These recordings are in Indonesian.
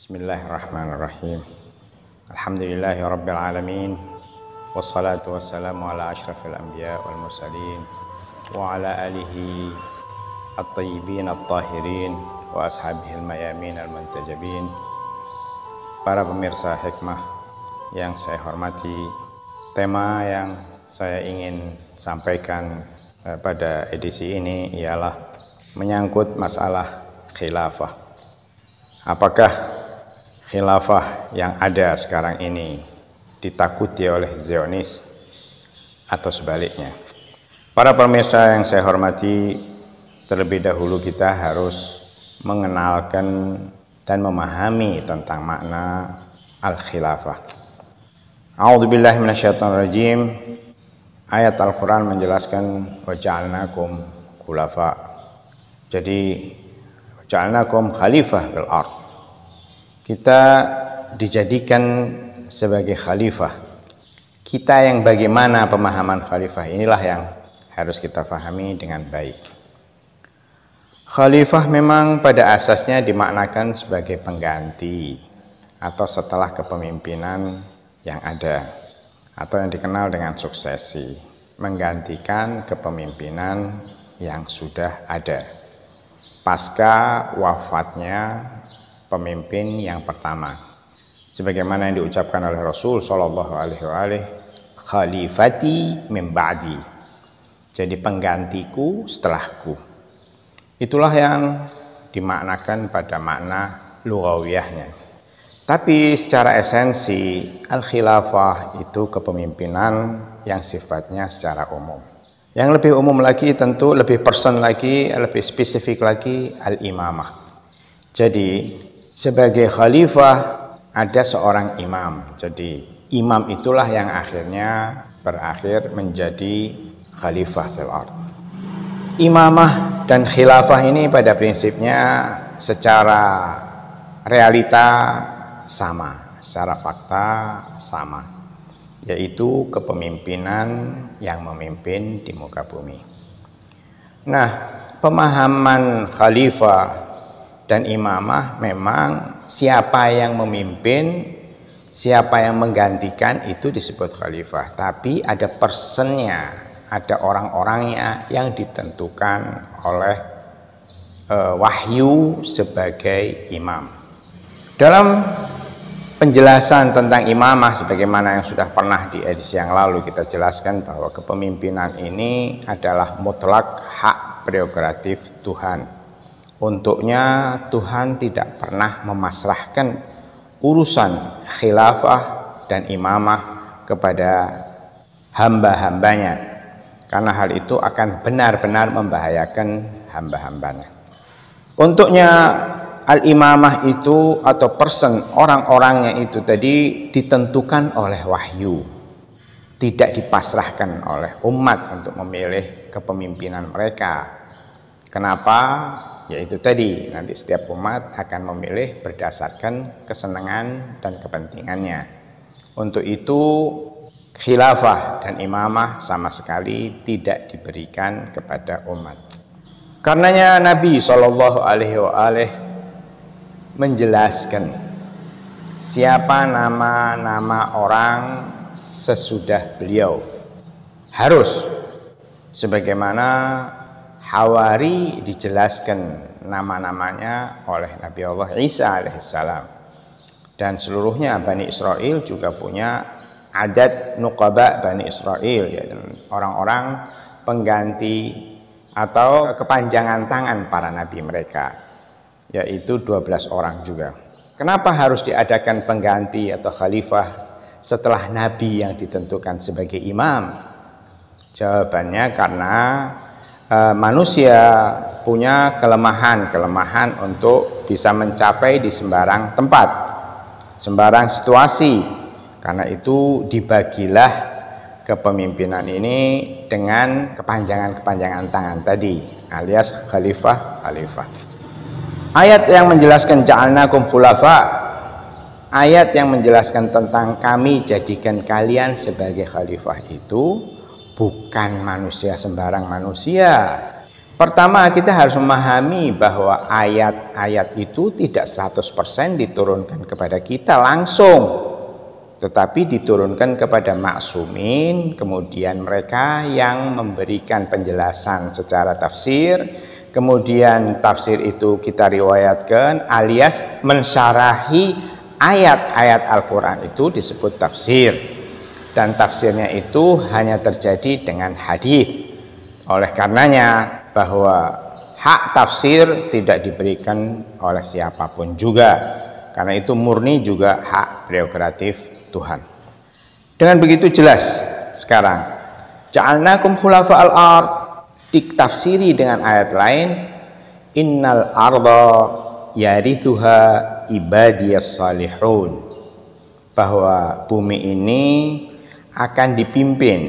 Bismillahirrahmanirrahim. Alhamdulillahi rabbil alamin. Wassalatu wassalamu ala asyrafil anbiya wal mursalin wa ala alihi at-tayyibin at-tahirin wa ashabihil mayamin al-muntajabin. Para pemirsa hikmah yang saya hormati, tema yang saya ingin sampaikan pada edisi ini ialah menyangkut masalah khilafah. Apakah khilafah yang ada sekarang ini ditakuti oleh Zionis atau sebaliknya? Para pemirsa yang saya hormati, terlebih dahulu kita harus mengenalkan dan memahami tentang makna al-khilafah. A'udzubillahi minasyaitonirrajim. Ayat Al-Quran menjelaskan wa ja'alnakum khulafa. Jadi ja'alnakum khalifah fil ardh. Kita dijadikan sebagai khalifah. Kita yang bagaimana pemahaman khalifah inilah yang harus kita pahami dengan baik. Khalifah memang pada asasnya dimaknakan sebagai pengganti atau setelah kepemimpinan yang ada, atau yang dikenal dengan suksesi, menggantikan kepemimpinan yang sudah ada pasca wafatnya pemimpin yang pertama, sebagaimana yang diucapkan oleh Rasul Shallallahu Alaihi Wasallam, khalifati min ba'di, jadi penggantiku setelahku. Itulah yang dimaknakan pada makna lughawiyahnya. Tapi secara esensi al-khilafah itu kepemimpinan yang sifatnya secara umum. Yang lebih umum lagi, tentu lebih person lagi, lebih spesifik lagi, al-imamah. Jadi sebagai khalifah ada seorang imam. Jadi imam itulah yang akhirnya berakhir menjadi khalifah fil ardh. Imamah dan khilafah ini pada prinsipnya secara realita sama, secara fakta sama, yaitu kepemimpinan yang memimpin di muka bumi. Nah, pemahaman khalifah dan imamah memang siapa yang memimpin, siapa yang menggantikan itu disebut khalifah. Tapi ada personnya, ada orang-orangnya yang ditentukan oleh wahyu sebagai imam. Dalam penjelasan tentang imamah, sebagaimana yang sudah pernah di edisi yang lalu kita jelaskan bahwa kepemimpinan ini adalah mutlak hak prerogatif Tuhan. Untuknya Tuhan tidak pernah memasrahkan urusan khilafah dan imamah kepada hamba-hambanya, karena hal itu akan benar-benar membahayakan hamba-hambanya. Untuknya al-imamah itu atau person, orang-orangnya itu tadi ditentukan oleh wahyu, tidak dipasrahkan oleh umat untuk memilih kepemimpinan mereka. Kenapa? Yaitu tadi, nanti setiap umat akan memilih berdasarkan kesenangan dan kepentingannya. Untuk itu khilafah dan imamah sama sekali tidak diberikan kepada umat. Karenanya Nabi Shallallahu Alaihi Wasallam menjelaskan siapa nama-nama orang sesudah beliau, harus sebagaimana Hawari dijelaskan nama-namanya oleh Nabi Allah Isa alaihissalam, dan seluruhnya Bani Israel juga punya adat nuqaba Bani Israel, yaitu orang-orang pengganti atau kepanjangan tangan para nabi mereka, yaitu 12 orang juga. Kenapa harus diadakan pengganti atau khalifah setelah nabi yang ditentukan sebagai imam? Jawabannya karena manusia punya kelemahan untuk bisa mencapai di sembarang tempat, sembarang situasi. Karena itu dibagilah kepemimpinan ini dengan kepanjangan-kepanjangan tangan tadi, alias khalifah. Ayat yang menjelaskan ja'alnakum khulafa, ayat yang menjelaskan tentang kami jadikan kalian sebagai khalifah itu bukan manusia sembarang manusia. Pertama, kita harus memahami bahwa ayat-ayat itu tidak 100% diturunkan kepada kita langsung, tetapi diturunkan kepada maksumin, kemudian mereka yang memberikan penjelasan secara tafsir, kemudian tafsir itu kita riwayatkan alias mensyarahi ayat-ayat Al-Quran itu disebut tafsir, dan tafsirnya itu hanya terjadi dengan hadis. Oleh karenanya bahwa hak tafsir tidak diberikan oleh siapapun juga, karena itu murni juga hak prerogatif Tuhan. Dengan begitu jelas sekarang ja'alnakum khulafa'al ard ditafsiri dengan ayat lain, innal arda yarithuha ibadiyas salihun, bahwa bumi ini akan dipimpin,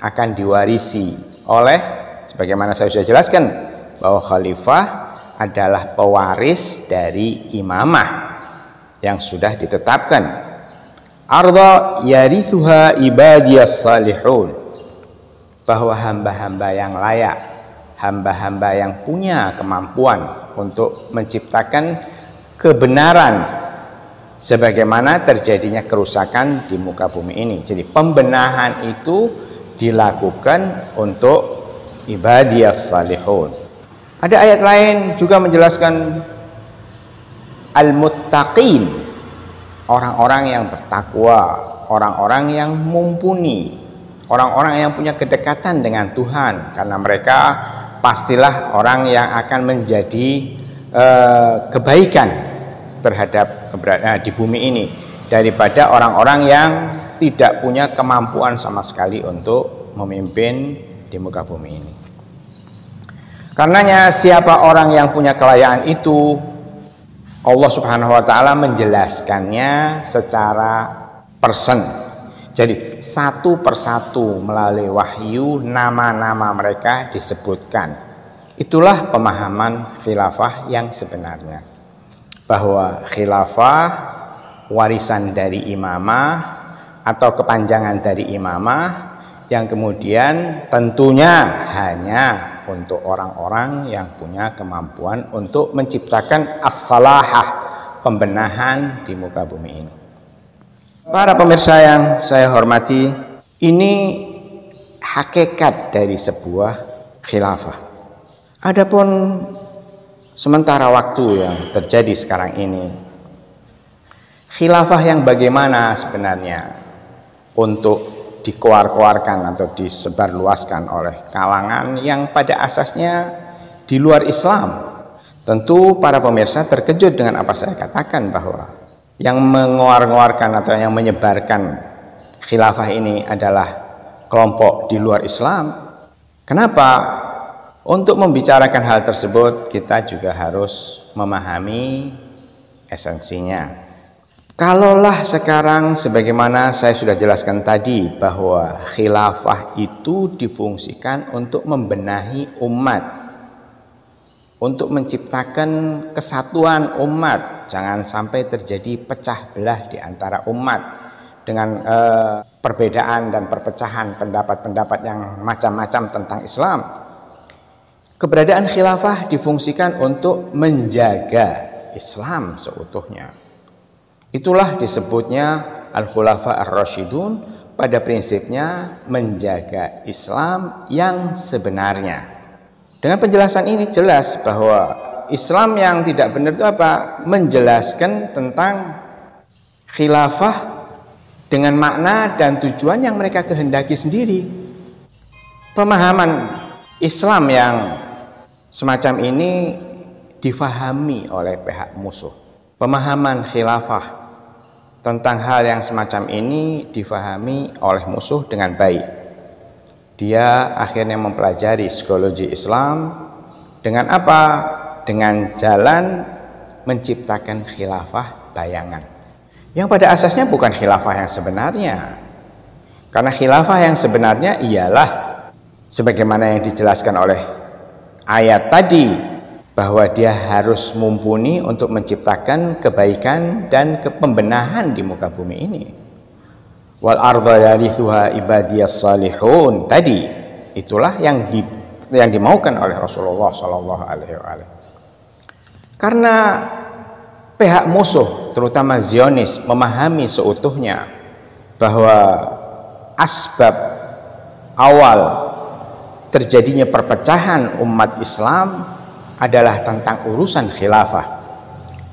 akan diwarisi oleh, sebagaimana saya sudah jelaskan, bahwa khalifah adalah pewaris dari imamah yang sudah ditetapkan. Arda yarithuha ibadiyas salihun, bahwa hamba-hamba yang layak, hamba-hamba yang punya kemampuan untuk menciptakan kebenaran sebagaimana terjadinya kerusakan di muka bumi ini. Jadi pembenahan itu dilakukan untuk ibadiyas salihun. Ada ayat lain juga menjelaskan al-muttaqin, orang-orang yang bertakwa, orang-orang yang mumpuni, orang-orang yang punya kedekatan dengan Tuhan, karena mereka pastilah orang yang akan menjadi kebaikan terhadap di bumi ini, daripada orang-orang yang tidak punya kemampuan sama sekali untuk memimpin di muka bumi ini. Karenanya siapa orang yang punya kelayaan itu, Allah Subhanahu wa taala menjelaskannya secara person. Jadi satu persatu melalui wahyu nama-nama mereka disebutkan. Itulah pemahaman khilafah yang sebenarnya, bahwa khilafah warisan dari imamah atau kepanjangan dari imamah yang kemudian tentunya hanya untuk orang-orang yang punya kemampuan untuk menciptakan as-salahah, pembenahan di muka bumi ini. Para pemirsa yang saya hormati, ini hakikat dari sebuah khilafah. Adapun sementara waktu yang terjadi sekarang ini, khilafah yang bagaimana sebenarnya untuk dikeluarkan atau disebarluaskan oleh kalangan yang pada asasnya di luar Islam. Tentu para pemirsa terkejut dengan apa saya katakan, bahwa yang mengeluarkan atau yang menyebarkan khilafah ini adalah kelompok di luar Islam. Kenapa? Untuk membicarakan hal tersebut kita juga harus memahami esensinya. Kalaulah sekarang sebagaimana saya sudah jelaskan tadi, bahwa khilafah itu difungsikan untuk membenahi umat, untuk menciptakan kesatuan umat, jangan sampai terjadi pecah belah di antara umat dengan perbedaan dan perpecahan pendapat-pendapat yang macam-macam tentang Islam. Keberadaan khilafah difungsikan untuk menjaga Islam seutuhnya. Itulah disebutnya Al-Khulafa Ar-Rasyidun, pada prinsipnya menjaga Islam yang sebenarnya. Dengan penjelasan ini jelas bahwa Islam yang tidak benar itu apa? Menjelaskan tentang khilafah dengan makna dan tujuan yang mereka kehendaki sendiri. Pemahaman Islam yang semacam ini difahami oleh pihak musuh. Pemahaman khilafah tentang hal yang semacam ini difahami oleh musuh dengan baik. Dia akhirnya mempelajari psikologi Islam dengan apa? Dengan jalan menciptakan khilafah bayangan, yang pada asasnya bukan khilafah yang sebenarnya. Karena khilafah yang sebenarnya ialah sebagaimana yang dijelaskan oleh ayat tadi, bahwa dia harus mumpuni untuk menciptakan kebaikan dan pembenahan di muka bumi ini. Wal arda yarithuha ibadiyas salihun tadi, itulah yang yang dimaukan oleh Rasulullah Shallallahu Alaihi Wasallam. Karena pihak musuh, terutama Zionis, memahami seutuhnya bahwa asbab awal terjadinya perpecahan umat Islam adalah tentang urusan khilafah.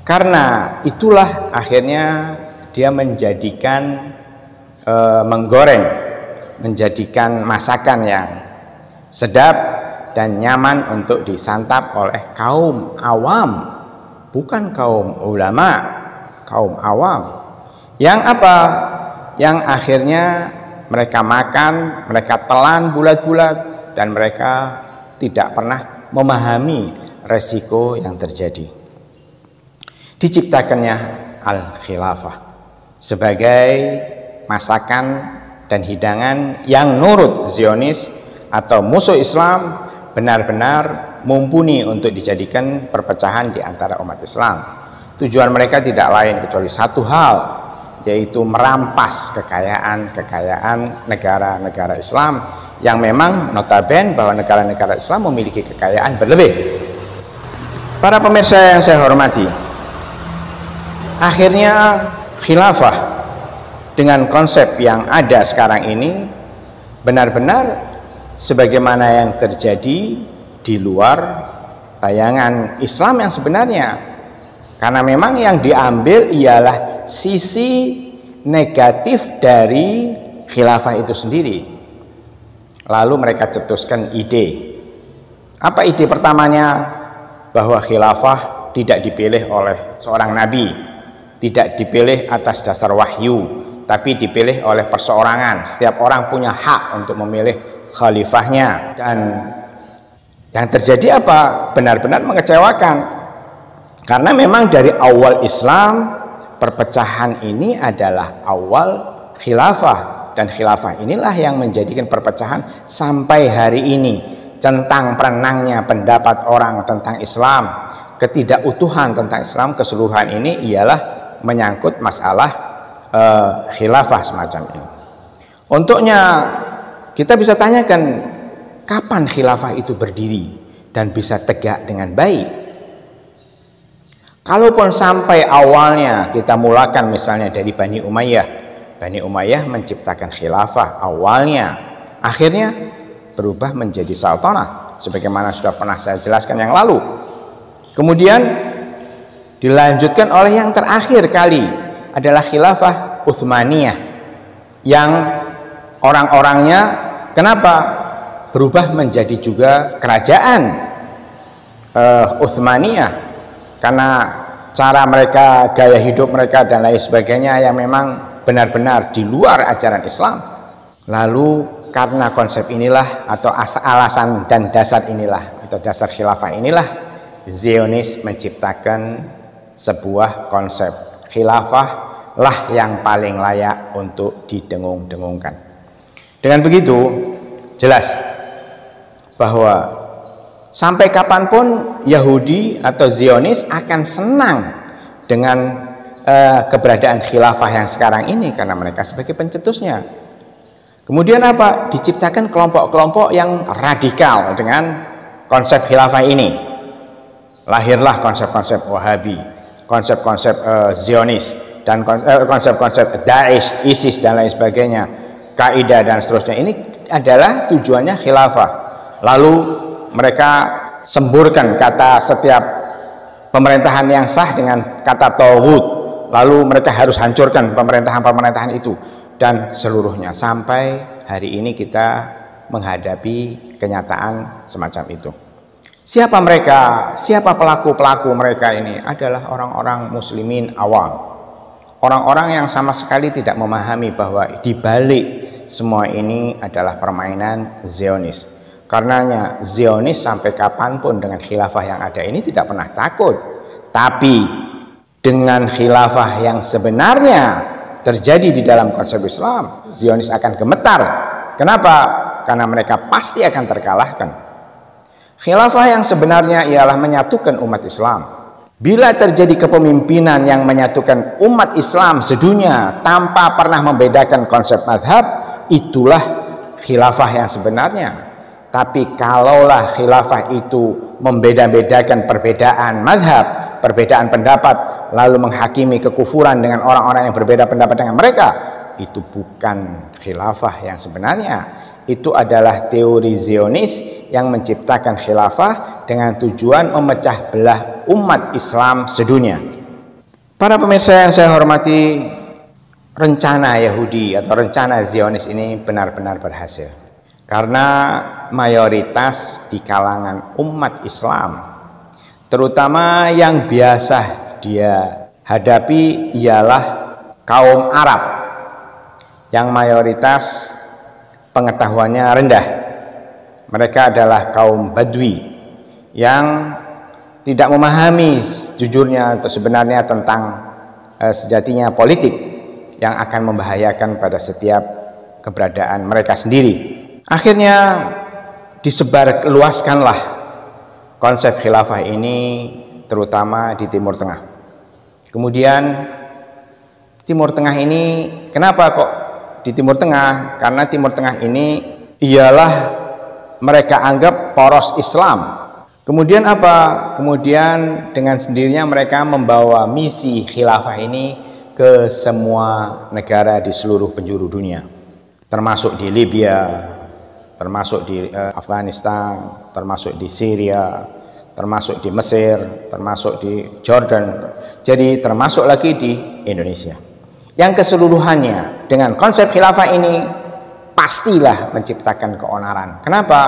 Karena itulah akhirnya dia menjadikan menggoreng, menjadikan masakan yang sedap dan nyaman untuk disantap oleh kaum awam, bukan kaum ulama, kaum awam. Yang apa? Yang akhirnya mereka makan, mereka telan bulat-bulat, dan mereka tidak pernah memahami resiko yang terjadi. Diciptakannya al-khilafah sebagai masakan dan hidangan yang menurut Zionis atau musuh Islam benar-benar mumpuni untuk dijadikan perpecahan di antara umat Islam. Tujuan mereka tidak lain kecuali satu hal, yaitu merampas kekayaan negara-negara Islam yang memang notabene bahwa negara-negara Islam memiliki kekayaan berlebih. Para pemirsa yang saya hormati, akhirnya khilafah dengan konsep yang ada sekarang ini benar-benar sebagaimana yang terjadi di luar bayangan Islam yang sebenarnya. Karena memang yang diambil ialah sisi negatif dari khilafah itu sendiri. Lalu mereka cetuskan ide. Apa ide pertamanya? Bahwa khilafah tidak dipilih oleh seorang nabi, tidak dipilih atas dasar wahyu, tapi dipilih oleh perseorangan. Setiap orang punya hak untuk memilih khalifahnya. Dan yang terjadi apa? Benar-benar mengecewakan. Karena memang dari awal Islam, perpecahan ini adalah awal khilafah. Dan khilafah inilah yang menjadikan perpecahan sampai hari ini. Centang perenangnya pendapat orang tentang Islam, ketidakutuhan tentang Islam keseluruhan ini ialah menyangkut masalah khilafah semacam ini. Untuknya kita bisa tanyakan, kapan khilafah itu berdiri dan bisa tegak dengan baik? Kalaupun sampai awalnya kita mulakan misalnya dari Bani Umayyah, Bani Umayyah menciptakan khilafah awalnya, akhirnya berubah menjadi sultanah sebagaimana sudah pernah saya jelaskan yang lalu. Kemudian dilanjutkan oleh yang terakhir kali adalah khilafah Utsmaniyah yang orang-orangnya kenapa berubah menjadi juga kerajaan Utsmaniyah, karena cara mereka, gaya hidup mereka dan lain sebagainya yang memang benar-benar di luar ajaran Islam. Lalu karena konsep inilah atau alasan dan dasar inilah atau dasar khilafah inilah Zionis menciptakan sebuah konsep khilafah lah yang paling layak untuk didengung-dengungkan. Dengan begitu jelas bahwa sampai kapanpun Yahudi atau Zionis akan senang dengan keberadaan khilafah yang sekarang ini karena mereka sebagai pencetusnya. Kemudian apa? Diciptakan kelompok-kelompok yang radikal dengan konsep khilafah ini. Lahirlah konsep-konsep Wahabi, konsep-konsep Zionis, dan konsep-konsep Daesh, ISIS dan lain sebagainya, Qaeda dan seterusnya. Ini adalah tujuannya khilafah. Lalu mereka semburkan kata setiap pemerintahan yang sah dengan kata tauhid. Lalu mereka harus hancurkan pemerintahan-pemerintahan itu dan seluruhnya sampai hari ini kita menghadapi kenyataan semacam itu. Siapa mereka? Siapa pelaku-pelaku mereka ini? Adalah orang-orang muslimin awam. Orang-orang yang sama sekali tidak memahami bahwa di balik semua ini adalah permainan Zionis. Karenanya Zionis sampai kapanpun dengan khilafah yang ada ini tidak pernah takut. Tapi dengan khilafah yang sebenarnya terjadi di dalam konsep Islam, Zionis akan gemetar. Kenapa? Karena mereka pasti akan terkalahkan. Khilafah yang sebenarnya ialah menyatukan umat Islam. Bila terjadi kepemimpinan yang menyatukan umat Islam sedunia tanpa pernah membedakan konsep mazhab, itulah khilafah yang sebenarnya. Tapi kalaulah khilafah itu membeda-bedakan perbedaan mazhab, perbedaan pendapat, lalu menghakimi kekufuran dengan orang-orang yang berbeda pendapat dengan mereka, itu bukan khilafah yang sebenarnya. Itu adalah teori Zionis yang menciptakan khilafah dengan tujuan memecah belah umat Islam sedunia. Para pemirsa yang saya hormati, rencana Yahudi atau rencana Zionis ini benar-benar berhasil. Karena mayoritas di kalangan umat Islam, terutama yang biasa dia hadapi ialah kaum Arab yang mayoritas pengetahuannya rendah. Mereka adalah kaum Badui yang tidak memahami jujurnya atau sebenarnya tentang sejatinya politik yang akan membahayakan pada setiap keberadaan mereka sendiri. Akhirnya disebar luaskanlah konsep khilafah ini terutama di Timur Tengah. Kemudian Timur Tengah ini, kenapa kok di Timur Tengah? Karena Timur Tengah ini ialah mereka anggap poros Islam. Kemudian apa? Kemudian dengan sendirinya mereka membawa misi khilafah ini ke semua negara di seluruh penjuru dunia, termasuk di Libya, termasuk di Afghanistan, termasuk di Syria, termasuk di Mesir, termasuk di Jordan, jadi termasuk lagi di Indonesia. Yang keseluruhannya dengan konsep khilafah ini pastilah menciptakan keonaran. Kenapa?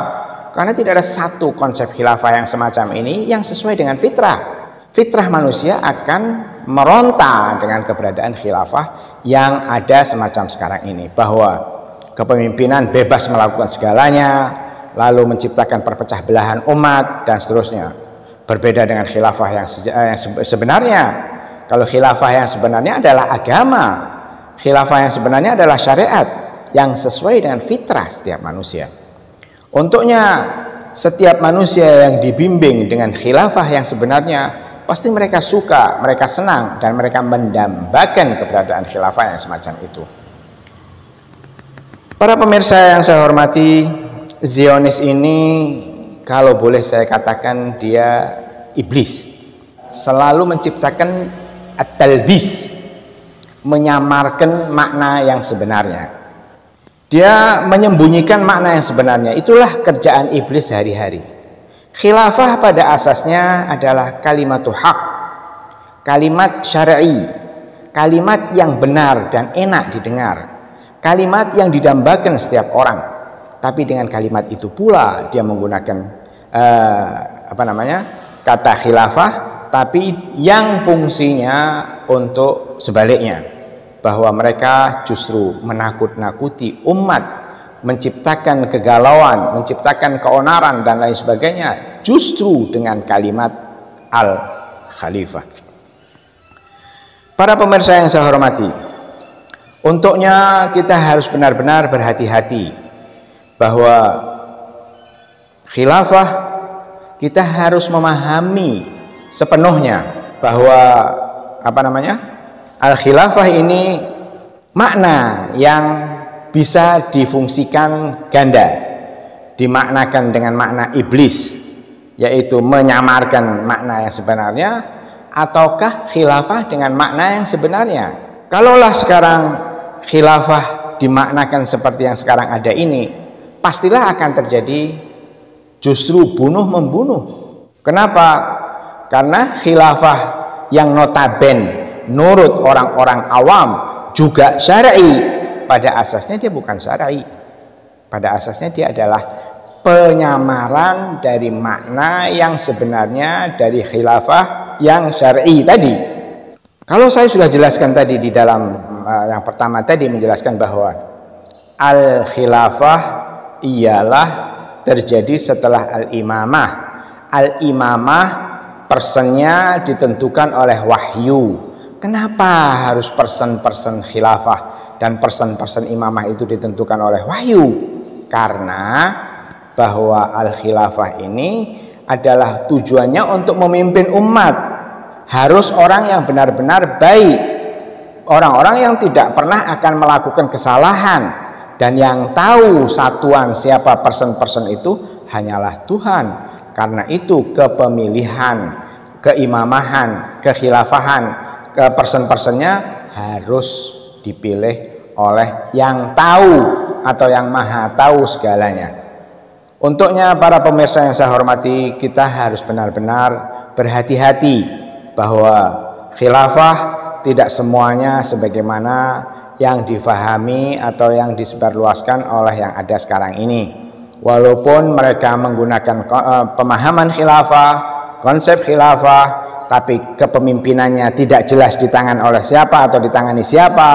Karena tidak ada satu konsep khilafah yang semacam ini yang sesuai dengan fitrah. Fitrah manusia akan meronta dengan keberadaan khilafah yang ada semacam sekarang ini, bahwa kepemimpinan bebas melakukan segalanya, lalu menciptakan perpecah belahan umat dan seterusnya. Berbeda dengan khilafah yang sebenarnya. Kalau khilafah yang sebenarnya adalah agama, khilafah yang sebenarnya adalah syariat yang sesuai dengan fitrah setiap manusia. Untuknya setiap manusia yang dibimbing dengan khilafah yang sebenarnya, pasti mereka suka, mereka senang, dan mereka mendambakan keberadaan khilafah yang semacam itu. Para pemirsa yang saya hormati, Zionis ini kalau boleh saya katakan dia iblis. Selalu menciptakan at-talbis, menyamarkan makna yang sebenarnya. Dia menyembunyikan makna yang sebenarnya. Itulah kerjaan iblis sehari-hari. Khilafah pada asasnya adalah kalimatu haq, kalimat syar'i, kalimat yang benar dan enak didengar, kalimat yang didambakan setiap orang. Tapi dengan kalimat itu pula dia menggunakan kata khilafah, tapi yang fungsinya untuk sebaliknya, bahwa mereka justru menakut-nakuti umat, menciptakan kegalauan, menciptakan keonaran dan lain sebagainya, justru dengan kalimat al-khalifah. Para pemirsa yang saya hormati, untuknya kita harus benar-benar berhati-hati bahwa khilafah kita harus memahami sepenuhnya bahwa al-khilafah ini makna yang bisa difungsikan ganda, dimaknakan dengan makna iblis, yaitu menyamarkan makna yang sebenarnya, ataukah khilafah dengan makna yang sebenarnya. Kalaulah sekarang khilafah dimaknakan seperti yang sekarang ada ini, pastilah akan terjadi justru bunuh-membunuh. Kenapa? Karena khilafah yang notabene nurut orang-orang awam juga syar'i, pada asasnya dia bukan syar'i. Pada asasnya dia adalah penyamaran dari makna yang sebenarnya dari khilafah yang syar'i tadi. Kalau saya sudah jelaskan tadi di dalam yang pertama tadi, menjelaskan bahwa al-khilafah ialah terjadi setelah al-imamah. Al-imamah persennya ditentukan oleh wahyu. Kenapa harus persen-persen khilafah dan persen-persen imamah itu ditentukan oleh wahyu? Karena bahwa al-khilafah ini adalah tujuannya untuk memimpin umat. Harus orang yang benar-benar baik, orang-orang yang tidak pernah akan melakukan kesalahan, dan yang tahu satuan siapa persen-persen itu hanyalah Tuhan. Karena itu kepemilihan, keimamahan, kekhilafahan, ke person-personnya harus dipilih oleh yang tahu atau yang maha tahu segalanya. Untuknya para pemirsa yang saya hormati, kita harus benar-benar berhati-hati bahwa khilafah tidak semuanya sebagaimana yang difahami atau yang disebarluaskan oleh yang ada sekarang ini. Walaupun mereka menggunakan pemahaman khilafah, konsep khilafah, tapi kepemimpinannya tidak jelas di tangan oleh siapa atau ditangani siapa,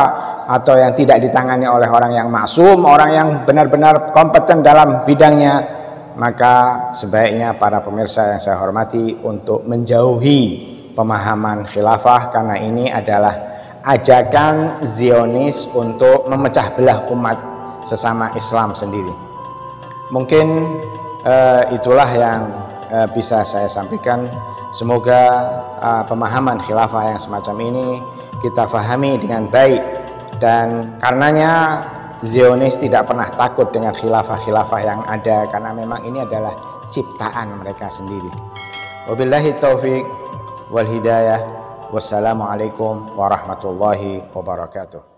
atau yang tidak ditangani oleh orang yang maksum, orang yang benar-benar kompeten dalam bidangnya, maka sebaiknya para pemirsa yang saya hormati untuk menjauhi pemahaman khilafah, karena ini adalah ajakan Zionis untuk memecah belah umat sesama Islam sendiri. Mungkin itulah yang bisa saya sampaikan. Semoga pemahaman khilafah yang semacam ini kita fahami dengan baik, dan karenanya Zionis tidak pernah takut dengan khilafah-khilafah yang ada, karena memang ini adalah ciptaan mereka sendiri. Wabillahi taufik wal hidayah. Wassalamualaikum warahmatullahi wabarakatuh.